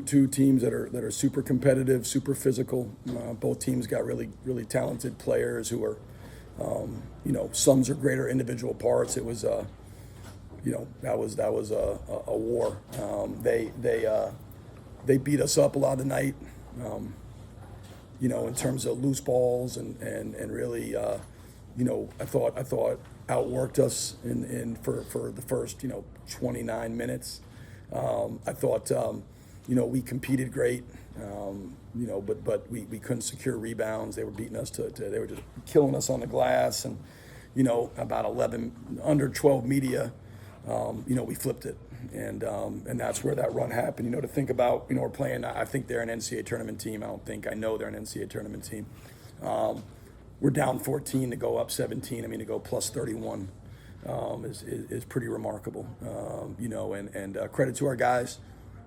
two teams that are super competitive, super physical. Both teams got really talented players who are, sums are greater individual parts. It was that was a war. They beat us up a lot of the night. In terms of loose balls and really, I thought outworked us for the first 29 minutes. I thought we competed great, but we couldn't secure rebounds. They were beating us they were just killing us on the glass, and about 11 under 12 media, we flipped it, and that's where that run happened. To think about, we're playing. I think they're an NCAA tournament team. I know they're an NCAA tournament team. We're down 14 to go up 17. To go plus 31 is pretty remarkable. And credit to our guys,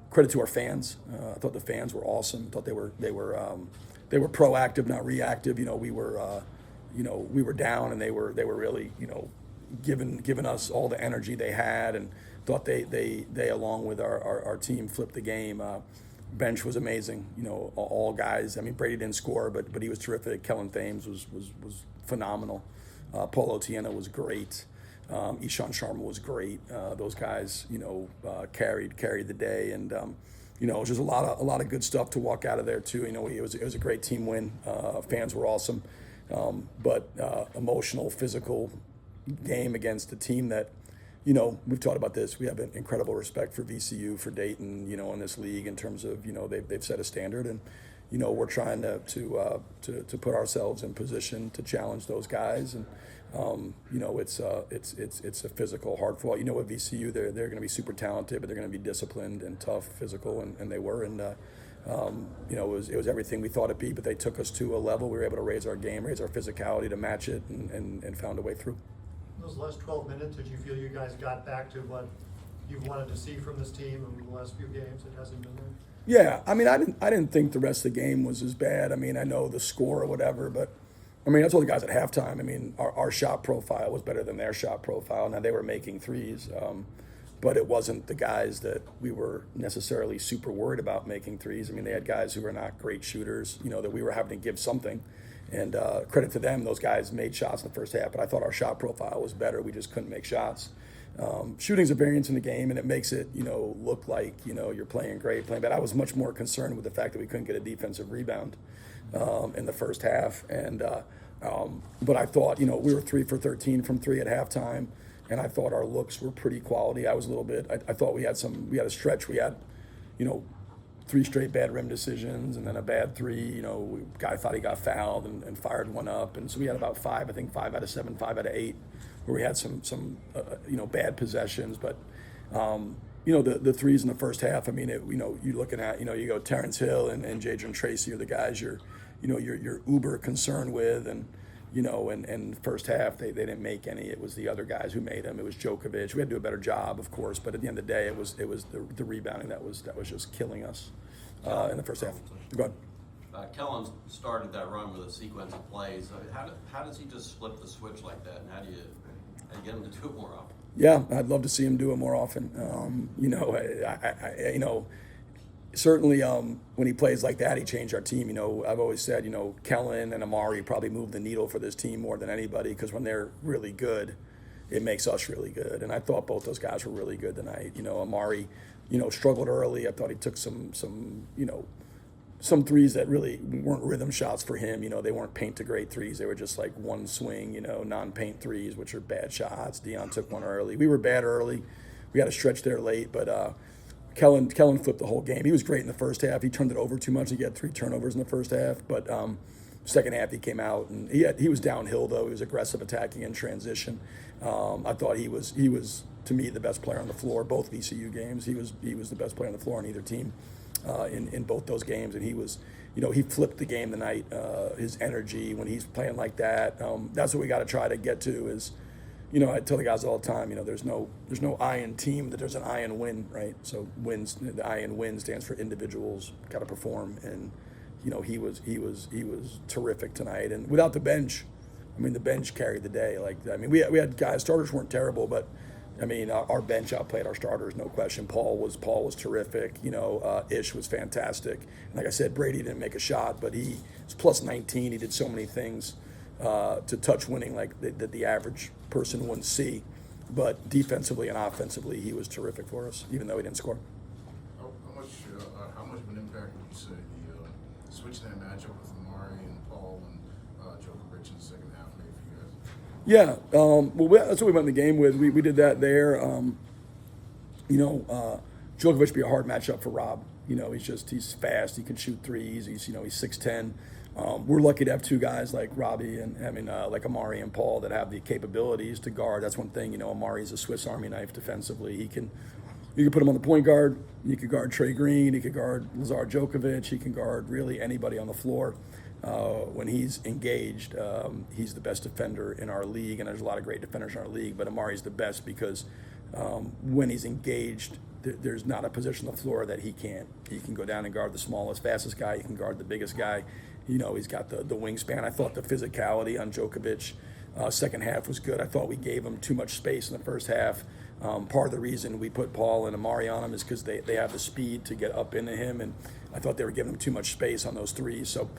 credit to our fans. I thought the fans were awesome. I thought they were proactive, not reactive. We were down, and they were really giving us all the energy they had, and thought they along with our team flipped the game. Bench was amazing. All guys. Brady didn't score, but he was terrific. Kellen Thames was phenomenal. Paul Otieno was great. Ishan Sharma was great. Those guys, carried the day, and it was just a lot of good stuff to walk out of there too. It was a great team win. Fans were awesome, but emotional, physical game against a team that, we've talked about this. We have an incredible respect for VCU, for Dayton, in this league in terms of, they've set a standard, and, we're trying to put ourselves in position to challenge those guys. And, it's a physical, hard fought. With VCU, they're going to be super talented, but they're going to be disciplined and tough, physical, and they were. And, it was everything we thought it'd be, but they took us to a level. We were able to raise our game, raise our physicality to match it, and found a way through. Those last 12 minutes, did you feel you guys got back to what you wanted to see from this team in the last few games? It hasn't been there. Yeah, I didn't think the rest of the game was as bad. I know the score or whatever, but I told the guys at halftime. Our shot profile was better than their shot profile. Now they were making threes, but it wasn't the guys that we were necessarily super worried about making threes. They had guys who were not great shooters, that we were having to give something. And credit to them, those guys made shots in the first half, but I thought our shot profile was better. We just couldn't make shots. Shooting's a variance in the game, and it makes it, look like, you're playing great, playing bad. I was much more concerned with the fact that we couldn't get a defensive rebound in the first half. And but I thought, we were 3 for 13 from three at halftime, and I thought our looks were pretty quality. I was a little bit, I thought we had a stretch. We had, 3 straight bad rim decisions, and then a bad 3. Guy thought he got fouled and fired one up, and so we had about 5 out of 7, 5 out of 8, where we had some bad possessions. But the threes in the first half. You're looking at, you go Terrence Hill and Jadron Tracy are the guys you're uber concerned with, and and first half they didn't make any. It was the other guys who made them. It was Djokovic. We had to do a better job, of course, but at the end of the day, it was the rebounding that was just killing us in the first half. Go ahead. Kellen started that run with a sequence of plays. How does he just flip the switch like that, and how do you get him to do it more often? Yeah, I'd love to see him do it more often. Certainly, when he plays like that, he changed our team. I've always said, Kellen and Amari probably move the needle for this team more than anybody, because when they're really good, it makes us really good. And I thought both those guys were really good tonight. Amari, struggled early. I thought he took some threes that really weren't rhythm shots for him. They weren't paint to great threes. They were just like one swing, non-paint threes, which are bad shots. Dion took one early. We were bad early. We had a stretch there late, but Kellen flipped the whole game. He was great in the first half. He turned it over too much. He got 3 turnovers in the first half, but second half he came out and he was downhill though. He was aggressive attacking in transition. I thought he was to me the best player on the floor. Both VCU games, he was the best player on the floor on either team in both those games, and he was. He flipped the game tonight. His energy when he's playing like that. That's what we got to try to get to is. I tell the guys all the time, there's no I in team, that there's an I in win, right? So the I in win stands for individuals got to perform, and he was terrific tonight. And without the bench, the bench carried the day. We had guys, starters weren't terrible, but I mean, our bench outplayed our starters, no question. Paul was terrific. Ish was fantastic. And like I said, Brady didn't make a shot, but he was plus 19. He did so many things to touch winning like that the average person wouldn't see. But defensively and offensively, he was terrific for us, even though he didn't score. How much of an impact would you say the switch that matchup with Amari and Paul and Djokovic in the second half made for you guys? Yeah, that's what we went in the game with. We did that there. Djokovic be a hard matchup for Rob. He's fast. He can shoot threes. He's 6'10". We're lucky to have two guys like Robbie and like Amari and Paul that have the capabilities to guard. That's one thing. Amari's a Swiss Army knife defensively. You can put him on the point guard. You could guard Trey Green. He could guard Lazar Djokovic. He can guard really anybody on the floor. When he's engaged, he's the best defender in our league, and there's a lot of great defenders in our league, but Amari's the best because when he's engaged, there's not a position on the floor that he can't. He can go down and guard the smallest, fastest guy. He can guard the biggest guy. He's got the wingspan. I thought the physicality on Djokovic second half was good. I thought we gave him too much space in the first half. Part of the reason we put Paul and Amari on him is because they have the speed to get up into him, and I thought they were giving him too much space on those threes. So,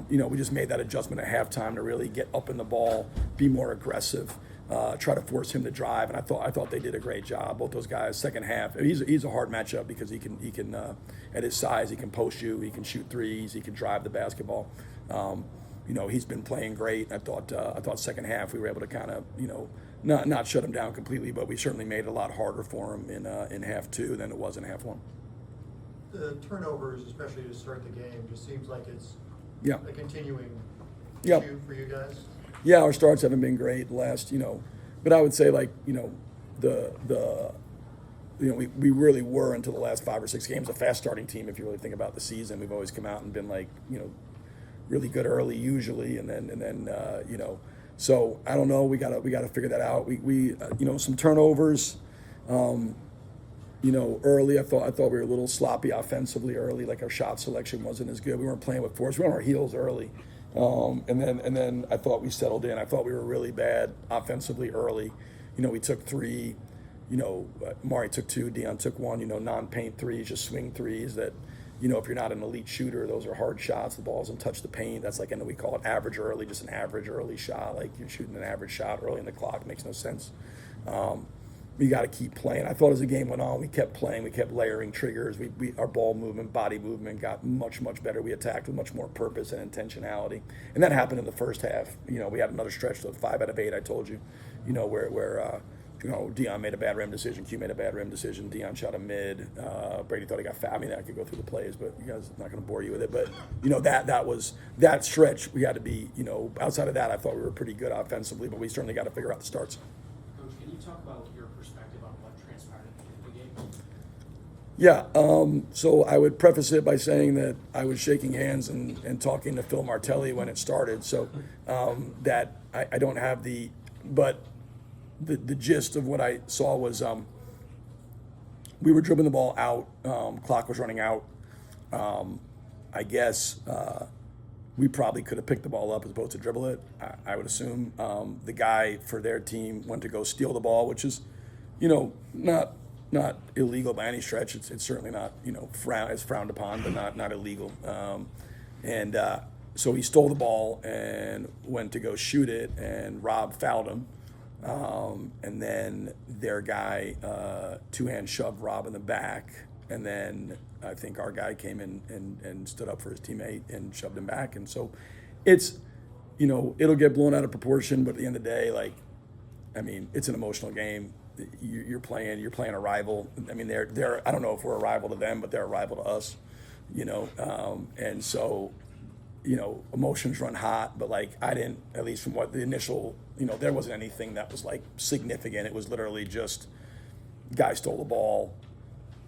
we just made that adjustment at halftime to really get up in the ball, be more aggressive, try to force him to drive, and I thought they did a great job. Both those guys, second half. He's a hard matchup because he can at his size, he can post you, he can shoot threes, he can drive the basketball. He's been playing great. I thought second half we were able to kind of not shut him down completely, but we certainly made it a lot harder for him in half two than it was in half one. The turnovers, especially to start the game, just seems like it's a continuing Yep. issue for you guys. Yeah, our starts haven't been great last, but I would say we really were until the last 5 or 6 games a fast starting team. If you really think about the season, we've always come out and been really good early usually, and then So I don't know. We gotta figure that out. We some turnovers. Early, I thought we were a little sloppy offensively early. Like our shot selection wasn't as good. We weren't playing with force. We were on our heels early, and then I thought we settled in. I thought we were really bad offensively early. We took 3. Mari took 2. Dion took 1. Non-paint threes, just swing threes. That if you're not an elite shooter, those are hard shots. The ball doesn't touch the paint. That's like, we call it average early, just an average early shot. Like you're shooting an average shot early in the clock. It makes no sense. We got to keep playing. I thought as the game went on, we kept playing. We kept layering triggers. Our ball movement, body movement got much, much better. We attacked with much more purpose and intentionality. And that happened in the first half. We had another stretch of 5 out of 8, I told you, where Dion made a bad rim decision. Q made a bad rim decision. Dion shot a mid. Brady thought he got fouled. I mean, I could go through the plays, but you guys, I'm not going to bore you with it. But, that was that stretch. We had to be, outside of that, I thought we were pretty good offensively, but we certainly got to figure out the starts. Coach, can you talk about your perspective on what transpired in the game? Yeah, so I would preface it by saying that I was shaking hands and talking to Phil Martelli when it started, so that I don't have but the gist of what I saw was we were dribbling the ball out, clock was running out. I guess we probably could have picked the ball up as opposed to dribble it, I would assume. The guy for their team went to go steal the ball, which is, not illegal by any stretch. It's certainly not, it's frowned upon, but not illegal. So he stole the ball and went to go shoot it, and Rob fouled him. And then their guy two-hand shoved Rob in the back, and then I think our guy came in and stood up for his teammate and shoved him back. And so it's, it'll get blown out of proportion, but at the end of the day, it's an emotional game. You're playing a rival. I mean, they're I don't know if we're a rival to them, but they're a rival to us, and so, emotions run hot, but I didn't, at least from what the initial, there wasn't anything that was significant. It was literally just guy stole the ball.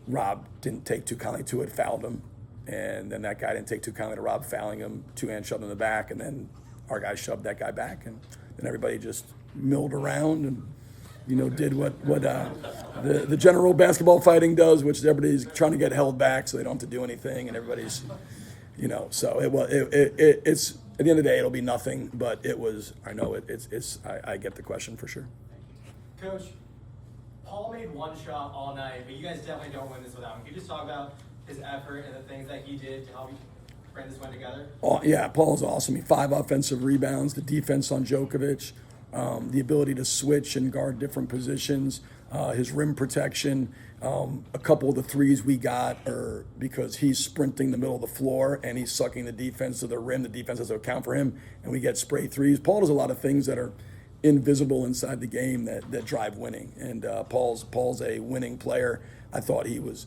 Rob didn't take too kindly to it, fouled him. And then that guy didn't take too kindly to Rob fouling him, two-hand shoved him in the back, and then our guy shoved that guy back. And then everybody just milled around and, did what the general basketball fighting does, which is everybody's trying to get held back so they don't have to do anything, and everybody's, so it's at the end of the day, it'll be nothing, but it was, I know I get the question for sure. Coach, Paul made one shot all night, but you guys definitely don't win this without him. Can you just talk about his effort and the things that he did to help you bring this one together? Oh, yeah, Paul's awesome. 5 offensive rebounds, the defense on Djokovic, the ability to switch and guard different positions, his rim protection. A couple of the threes we got are because he's sprinting the middle of the floor and he's sucking the defense to the rim. The defense has to account for him, and we get spray threes. Paul does a lot of things that are invisible inside the game that drive winning. And Paul's a winning player. I thought he was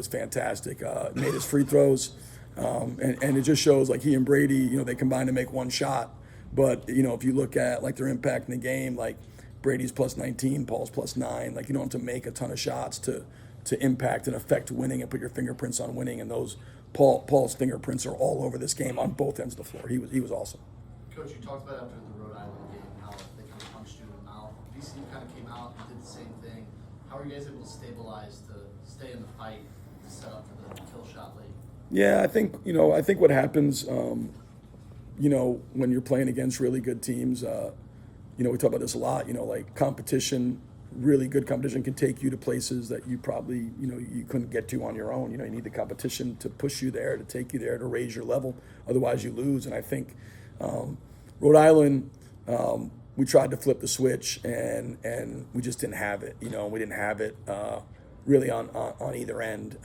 fantastic. Made his free throws, and it just shows like he and Brady, they combined to make one shot. But if you look at like their impact in the game, like Brady's plus 19, Paul's plus 9. Like you don't have to make a ton of shots to impact and affect winning and put your fingerprints on winning. And those Paul's fingerprints are all over this game on both ends of the floor. He was awesome. Coach, you talked about after the Rhode Island game how they kind of punched you in the mouth. VCU kind of came out and did the same thing. How are you guys able to stabilize to stay in the fight to set up for the kill shot late? Yeah, I think what happens, when you're playing against really good teams, we talk about this a lot. Like competition, really good competition can take you to places that you probably you couldn't get to on your own. You need the competition to push you there, to take you there, to raise your level. Otherwise, you lose. And I think Rhode Island, we tried to flip the switch and we just didn't have it. We didn't have it really on either end.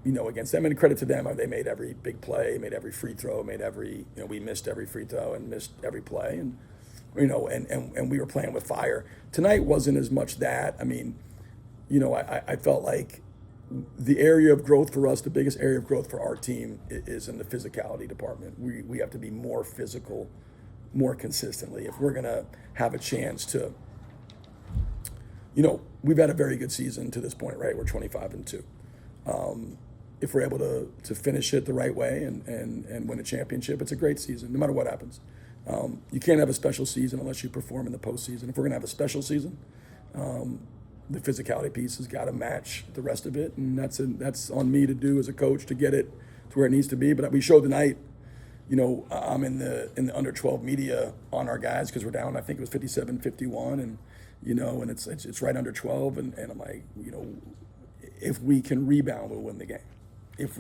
Against them, and credit to them, they made every big play, made every free throw, made every we missed every free throw and missed every play, and we were playing with fire. Tonight wasn't as much that. I felt like the area of growth for us, the biggest area of growth for our team is in the physicality department. We have to be more physical, more consistently if we're gonna have a chance to. We've had a very good season to this point, right? We're 25-2. If we're able to finish it the right way and win a championship, it's a great season, no matter what happens. You can't have a special season unless you perform in the postseason. If we're going to have a special season, the physicality piece has got to match the rest of it, and that's on me to do as a coach to get it to where it needs to be. But we showed tonight, I'm in the under 12 media on our guys because we're down. I think it was 57-51, and and it's right under 12, and I'm like, if we can rebound, we'll win the game. If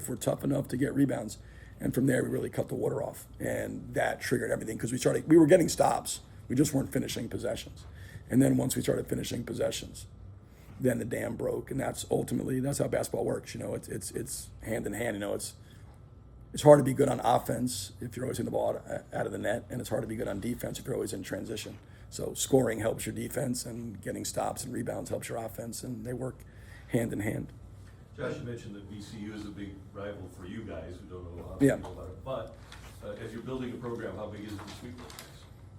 we're tough enough to get rebounds. And from there, we really cut the water off, and that triggered everything because we were getting stops. We just weren't finishing possessions. And then once we started finishing possessions, then the dam broke, and that's how basketball works. It's hand in hand. It's hard to be good on offense if you're always in the ball out of the net, and it's hard to be good on defense if you're always in transition. So scoring helps your defense, and getting stops and rebounds helps your offense, and they work hand in hand. Josh, you mentioned that VCU is a big rival for you guys who don't know how Yeah. to about it. But as you're building a program, how big is the Sweet Bowl?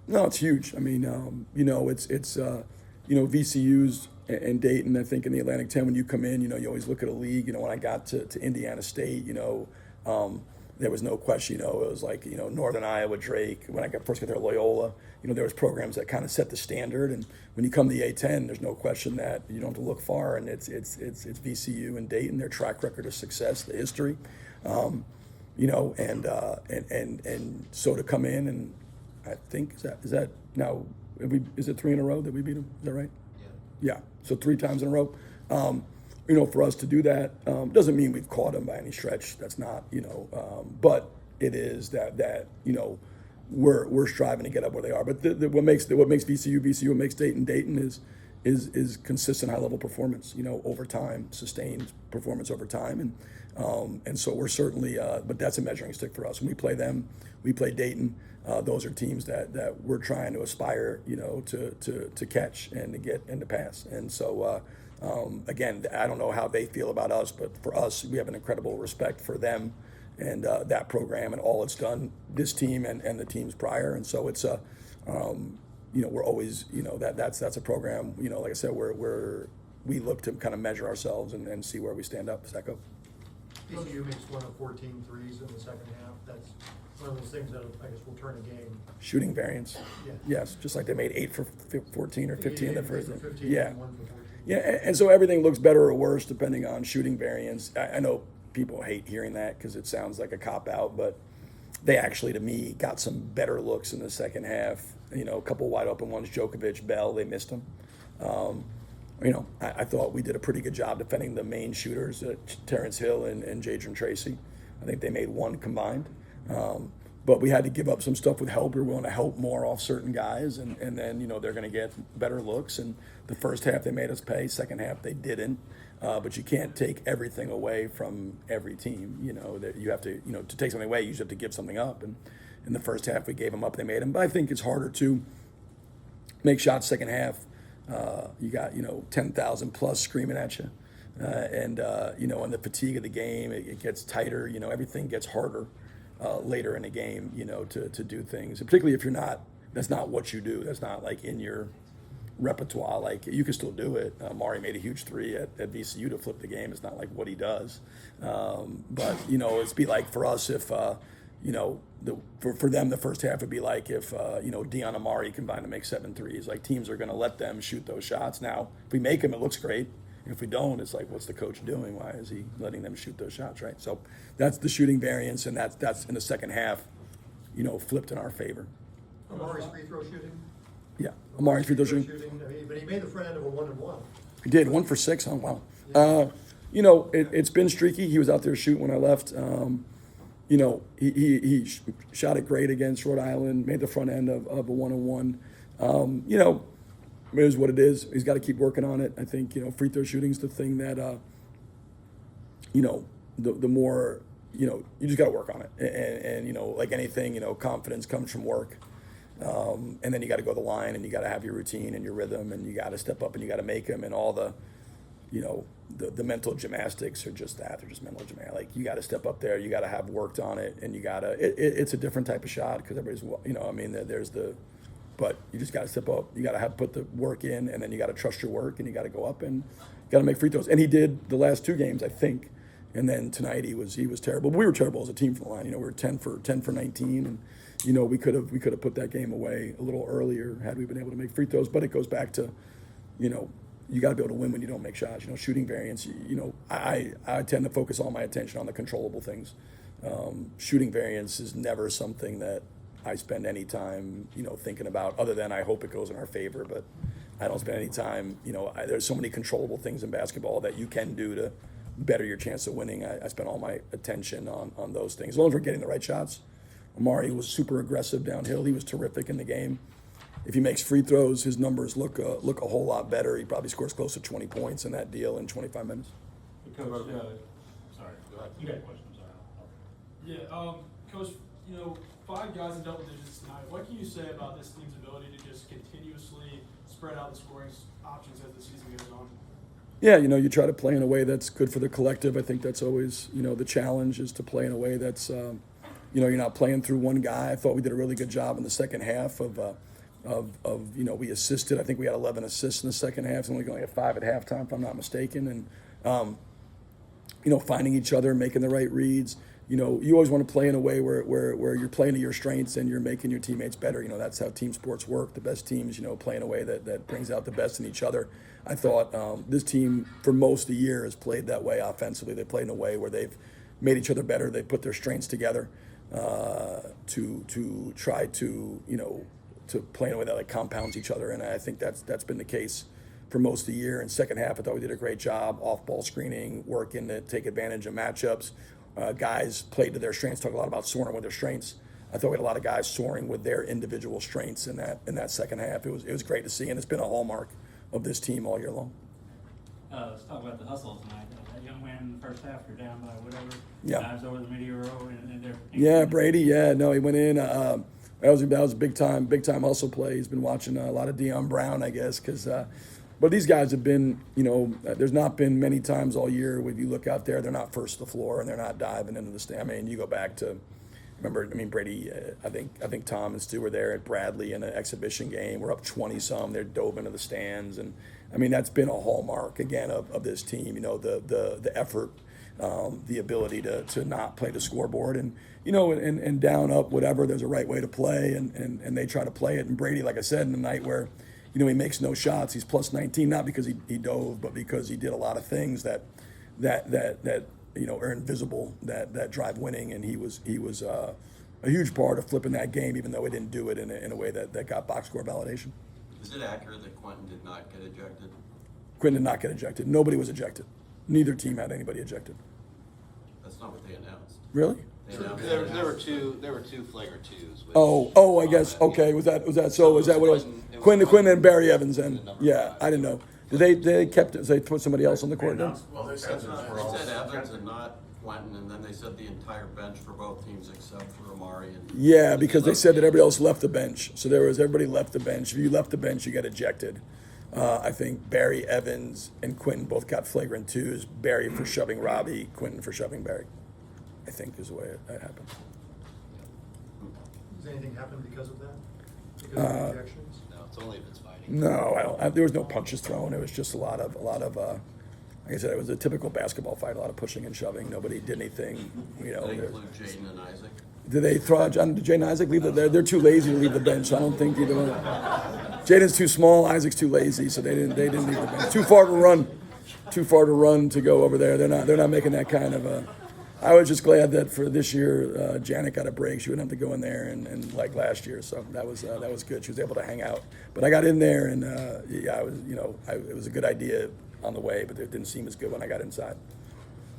No, it's huge. It's VCU's and Dayton. I think in the Atlantic 10, when you come in, you always look at a league. When I got to Indiana State, there was no question. It was like Northern Iowa, Drake. When I first got there, Loyola. There was programs that kind of set the standard. And when you come to the A10, there's no question that you don't have to look far. And it's VCU and Dayton. Their track record of success, the history, and so to come in and I think is that now is it 3 in a row that we beat them? Is that right? Yeah. So 3 times in a row. For us to do that doesn't mean we've caught them by any stretch. That's not, but it is that we're striving to get up where they are. But what makes VCU, what makes Dayton is consistent high level performance. Over time, sustained performance over time, and so we're certainly. But that's a measuring stick for us. When we play them, we play Dayton. Those are teams that we're trying to aspire, to catch and to get and to pass. And so. Again, I don't know how they feel about us, but for us, we have an incredible respect for them and that program and all it's done, this team and the teams prior. And so it's we're always, that's a program, like I said, we look to kind of measure ourselves and see where we stand up. Stack up. VCU makes 1 of 14 threes in the second half. That's one of those things that I guess will turn a game. Shooting variance. Yeah. Yes, just like they made 8 for 14 or 15 in the first. 15 Yeah. and 1 for 14. Yeah, and so everything looks better or worse depending on shooting variance. I know people hate hearing that because it sounds like a cop-out, but they actually, to me, got some better looks in the second half. A couple wide open ones, Djokovic, Bell, they missed them. I thought we did a pretty good job defending the main shooters, Terrence Hill and Jadron Tracy. I think they made one combined. But we had to give up some stuff with help. We were willing to help more off certain guys, and then, they're going to get better looks. And the first half they made us pay, second half they didn't. But you can't take everything away from every team. That you have to, to take something away, you just have to give something up. And in the first half we gave them up, they made them. But I think it's harder to make shots second half. You got 10,000 plus screaming at you, and the fatigue of the game, it gets tighter. Everything gets harder later in the game. To do things, and particularly if that's not what you do. That's not like in your repertoire. Like, you can still do it. Mari made a huge three at VCU to flip the game. It's not like what he does, but it's be like for us if. For them, the first half would be like if, Dion and Mari combined to make 7 threes. Like, teams are going to let them shoot those shots. Now, if we make them, it looks great. If we don't, it's like, what's the coach doing? Why is he letting them shoot those shots, right? So that's the shooting variance, and that's in the second half, flipped in our favor. Amari's free throw shooting? Yeah, Amari's free throw shooting. But he made the front end of a 1-and-1. He did, 1 for 6, huh? Wow. It's been streaky. He was out there shooting when I left. He shot it great against Rhode Island, made the front end of a 1-on-1. It is what it is. He's got to keep working on it. I think, free throw shooting is the thing that, the more, you just got to work on it. And like anything, confidence comes from work. And then you got to go to the line, and you got to have your routine and your rhythm, and you got to step up and you got to make them, and all the, the mental gymnastics are just that. They're just mental gymnastics. Like, you got to step up there, you got to have worked on it, and you got to, it's a different type of shot because everybody's, but you just got to step up. You got to put the work in, and then you got to trust your work, and you got to go up and got to make free throws. And he did the last 2 games, I think. And then tonight he was terrible. But we were terrible as a team from the line. We were 10 for 19, and we could have put that game away a little earlier had we been able to make free throws. But it goes back to, you got to be able to win when you don't make shots. Shooting variance. I tend to focus all my attention on the controllable things. Shooting variance is never something that I spend any time, thinking about, other than I hope it goes in our favor. But I don't spend any time. There's so many controllable things in basketball that you can do to better your chance of winning. I spend all my attention on those things. As long as we're getting the right shots. Amari was super aggressive downhill. He was terrific in the game. If he makes free throws, his numbers look a whole lot better. He probably scores close to 20 points in that deal in 25 minutes. Coach, sorry. Go ahead. You got a question, sorry. Yeah, Coach, 5 guys in double digits tonight. What can you say about this team's ability to just continuously spread out the scoring options as the season goes on? Yeah, you try to play in a way that's good for the collective. I think that's always, the challenge is to play in a way that's, you're not playing through one guy. I thought we did a really good job in the second half of we assisted. I think we had 11 assists in the second half, and we only had 5 at halftime, if I'm not mistaken. And finding each other, making the right reads. You always want to play in a way where you're playing to your strengths and you're making your teammates better. That's how team sports work. The best teams, play in a way that brings out the best in each other. I thought this team, for most of the year, has played that way offensively. They played in a way where they've made each other better. They put their strengths together to try to play in a way that compounds each other. And I think that's been the case for most of the year. In second half, I thought we did a great job off-ball screening, working to take advantage of matchups. Guys played to their strengths. Talk a lot about soaring with their strengths. I thought we had a lot of guys soaring with their individual strengths in that second half. It was great to see, and it's been a hallmark of this team all year long. Let's talk about the hustle tonight. That young man in the first half, you're down by whatever. Yeah. Dives over the media row and they're. Yeah, Brady. Yeah, no, he went in. That was a big time hustle play. He's been watching a lot of Deion Brown, I guess, because. But these guys have been, there's not been many times all year when you look out there, they're not first to the floor and they're not diving into the stand. You go back to, Brady, I think Tom and Stu were there at Bradley in an exhibition game. We're up 20-some. They're dove into the stands. And, that's been a hallmark, again, of this team, the effort, the ability to not play the scoreboard. And, and down, up, whatever, there's a right way to play. And they try to play it. And Brady, like I said, in the night where, he makes no shots. He's plus 19, not because he dove, but because he did a lot of things that are invisible, that drive winning, and he was a huge part of flipping that game, even though he didn't do it in a way that got box score validation. Is it accurate that Quentin did not get ejected? Quinn did not get ejected. Nobody was ejected. Neither team had anybody ejected. That's not what they announced. Really? They announced There were two flagrant twos. which- Oh, I guess, okay, was that, so is that what it was? Quinn and Barry Evans, and, yeah, I didn't know. Did they put somebody else on the court then? Well, they said that for all. They said Evans and not Quentin, and then they said the entire bench for both teams except for Amari and. Yeah, because they said that everybody else left the bench. So everybody left the bench. If you left the bench, you got ejected. I think Barry Evans and Quentin both got flagrant twos. Barry for shoving Robbie, Quentin for shoving Barry. I think is the way that happened. Does anything happen because of that? Because of the ejections? No, it's only if it's fighting. No, there was no punches thrown. It was just a lot of, like I said, it was a typical basketball fight. A lot of pushing and shoving. Nobody did anything. You know. Did they include Jaden and Isaac? Did they throw did Jaden and Isaac leave? They're too lazy to leave the bench. I don't think either one. Jaden's too small. Isaac's too lazy, so they didn't leave the bench. Too far to run. Too far to run to go over there. They're not making that kind of. I was just glad that for this year, Janet got a break. She wouldn't have to go in there and like last year, so that was good. She was able to hang out. But I got in there, and yeah, it was a good idea on the way, but it didn't seem as good when I got inside.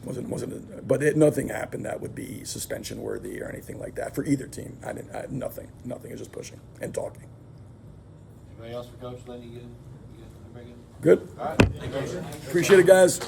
Nothing happened that would be suspension worthy or anything like that for either team. I had nothing. It was just pushing and talking. Anybody else for Coach? Lenny, you good? Everybody good? Good. All right. Thank you. Appreciate it, guys.